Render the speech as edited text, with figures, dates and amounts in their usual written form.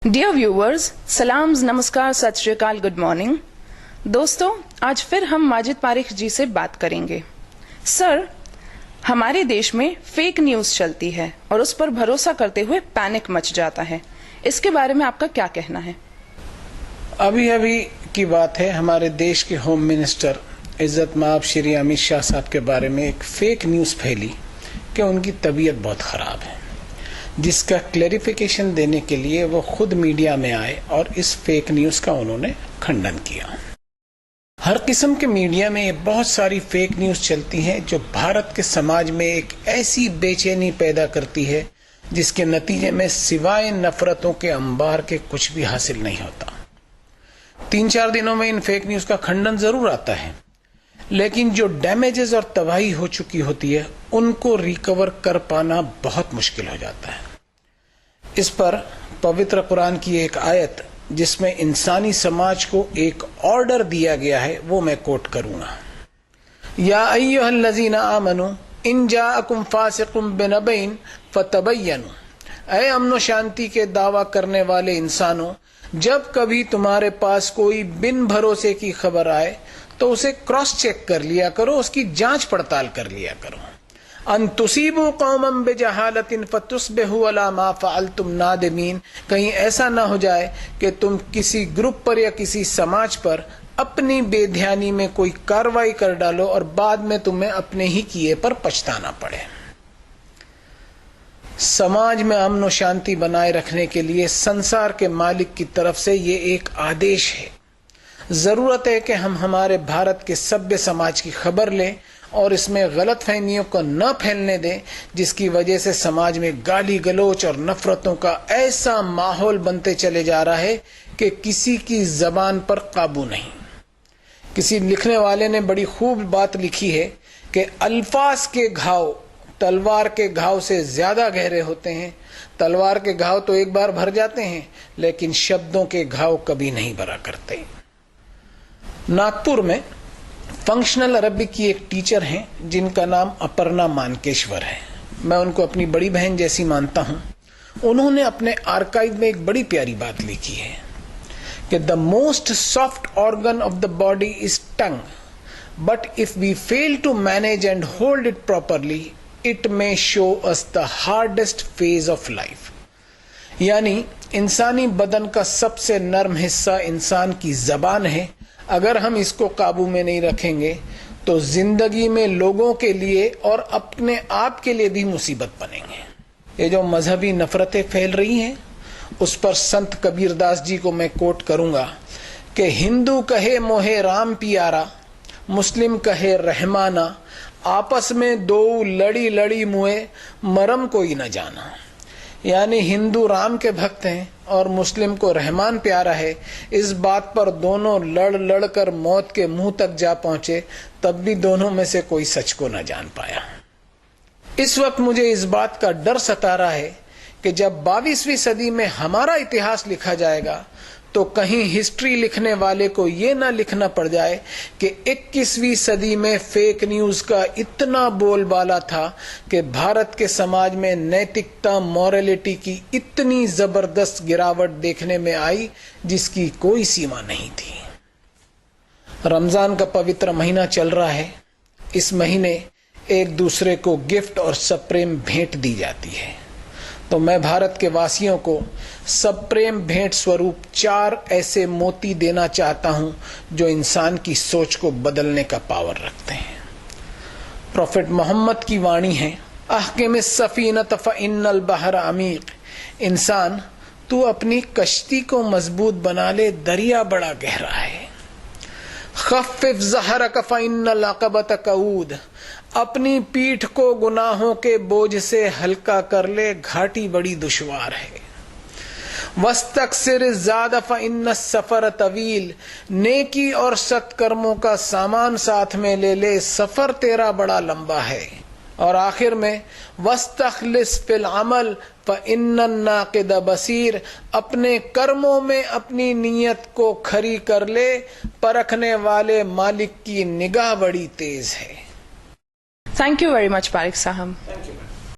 Dear viewers, Psalms, नमस्कार, सत श्री अकाल, गुड मॉर्निंग। दोस्तों, आज फिर हम माजिद पारिख जी से बात करेंगे। सर, हमारे देश में फेक न्यूज चलती है और उस पर भरोसा करते हुए पैनिक मच जाता है। इसके बारे में आपका क्या कहना है? अभी अभी की बात है, हमारे देश के होम मिनिस्टर इज्जत माब श्री अमित शाह साहब के बारे में एक फेक न्यूज फैली कि उनकी तबीयत बहुत खराब है, जिसका क्लैरिफिकेशन देने के लिए वो खुद मीडिया में आए और इस फेक न्यूज का उन्होंने खंडन किया। हर किस्म के मीडिया में बहुत सारी फेक न्यूज चलती हैं जो भारत के समाज में एक ऐसी बेचैनी पैदा करती है जिसके नतीजे में सिवाय नफरतों के अंबार के कुछ भी हासिल नहीं होता। 3-4 दिनों में इन फेक न्यूज का खंडन जरूर आता है, लेकिन जो डैमेजेस और तबाही हो चुकी होती है उनको रिकवर कर पाना बहुत मुश्किल हो जाता है। इस पर पवित्र कुरान की एक आयत जिसमें इंसानी समाज को एक ऑर्डर दिया गया है, वो मैं कोट करूंगा। या अय्युहल्लज़ीना आमनू इन जाअकुम फासिकुम बिनबइन फतबय्यनु, ऐ अमन शांति के दावा करने वाले इंसानों, जब कभी तुम्हारे पास कोई बिन भरोसे की खबर आए तो उसे क्रॉस चेक कर लिया करो, उसकी जांच पड़ताल कर लिया करो। अन तुसीबू कौमम बिजहालतिन फतुस्बिहू अला मा फअलतुम नादिमीन, कहीं ऐसा ना हो जाए कि तुम किसी ग्रुप पर या किसी समाज पर अपनी बेध्यानी में कोई कार्रवाई कर डालो और बाद में तुम्हें अपने ही किए पर पछताना पड़े। समाज में अमन और शांति बनाए रखने के लिए संसार के मालिक की तरफ से ये एक आदेश है। जरूरत है कि हम हमारे भारत के सभ्य समाज की खबर लें और इसमें गलत फहमियों को न फैलने दें, जिसकी वजह से समाज में गाली गलोच और नफरतों का ऐसा माहौल बनते चले जा रहा है कि किसी की जबान पर काबू नहीं। किसी लिखने वाले ने बड़ी खूब बात लिखी है कि अल्फाज के घाव तलवार के घाव से ज्यादा गहरे होते हैं। तलवार के घाव तो एक बार भर जाते हैं, लेकिन शब्दों के घाव कभी नहीं भरा करते। नागपुर में फंक्शनल अरबिक की एक टीचर हैं जिनका नाम अपर्णा मानकेश्वर है। मैं उनको अपनी बड़ी बहन जैसी मानता हूं। उन्होंने अपने आर्काइव में एक बड़ी प्यारी बात लिखी है कि the most soft organ of the body is tongue, but if we fail to manage and hold it properly it may show us the hardest phase of life. यानी इंसानी बदन का सबसे नर्म हिस्सा इंसान की जबान है। अगर हम इसको काबू में नहीं रखेंगे तो जिंदगी में लोगों के लिए और अपने आप के लिए भी मुसीबत बनेंगे। ये जो मजहबी नफरतें फैल रही हैं उस पर संत कबीरदास जी को मैं कोट करूंगा कि हिंदू कहे मोहे राम पियारा, मुस्लिम कहे रहमाना, आपस में दो लड़ी लड़ी मुए, मरम कोई न जाना। यानी हिंदू राम के भक्त हैं और मुस्लिम को रहमान प्यारा है। इस बात पर दोनों लड़ लड़ कर मौत के मुंह तक जा पहुंचे, तब भी दोनों में से कोई सच को न जान पाया। इस वक्त मुझे इस बात का डर सता रहा है कि जब 22वीं सदी में हमारा इतिहास लिखा जाएगा तो कहीं हिस्ट्री लिखने वाले को ये ना लिखना पड़ जाए कि 21वीं सदी में फेक न्यूज का इतना बोलबाला था कि भारत के समाज में नैतिकता, मॉरलिटी की इतनी जबरदस्त गिरावट देखने में आई जिसकी कोई सीमा नहीं थी। रमजान का पवित्र महीना चल रहा है। इस महीने एक दूसरे को गिफ्ट और सप्रेम भेंट दी जाती है, तो मैं भारत के वासियों को सप्रेम भेंट स्वरूप 4 ऐसे मोती देना चाहता हूं जो इंसान की सोच को बदलने का पावर रखते हैं। प्रॉफेट मोहम्मद की वाणी है, अहकिम सफीनत फइन्नल बहर अमीक, इंसान तू अपनी कश्ती को मजबूत बना ले, दरिया बड़ा गहरा है। खफ्फिफ ज़हरक फइन्नल अक़बत कऊद, अपनी पीठ को गुनाहों के बोझ से हल्का कर ले, घाटी बड़ी दुश्वार है। वस्तक्सिर ज़ाद फइन्न सफर तवील, नेकी और सत्कर्मों का सामान साथ में ले ले, सफर तेरा बड़ा लंबा है। और आखिर में वस्तखलिस फिल अमल फइन्नन नाक़िद बसीर, अपने कर्मों में अपनी नीयत को खरी कर ले, परखने वाले मालिक की निगाह बड़ी तेज है। Thank you very much Parikh साहब।